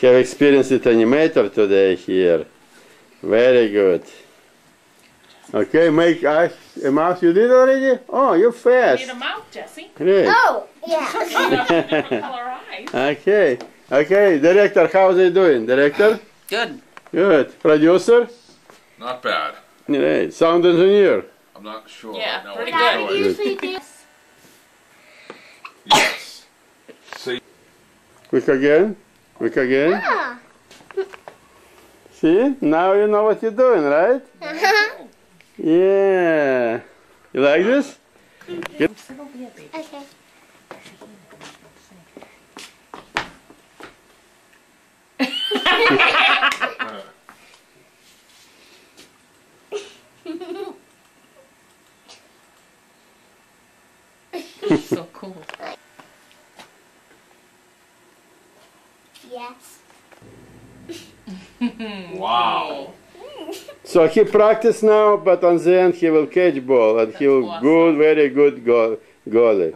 have experienced with animator today here. Very good. Okay, make a mouse. You did already? Oh, you're fast. You need a mouth, Jesse. Great. Oh, yeah. Different color eyes. Okay. Okay, director, how's it doing? Director? Good. Good. Producer? Not bad. Great. Sound engineer? I'm not sure. Yeah, right now. pretty I'm good. not Did sure. you see this? Yes. See, Quick again. Quick again. Ah. See? Now you know what you're doing, right? Uh-huh. Yeah. You like this? Okay. So cool. Yes. wow. So he practice now, but on the end he will catch ball and he will That's good, very good goalie.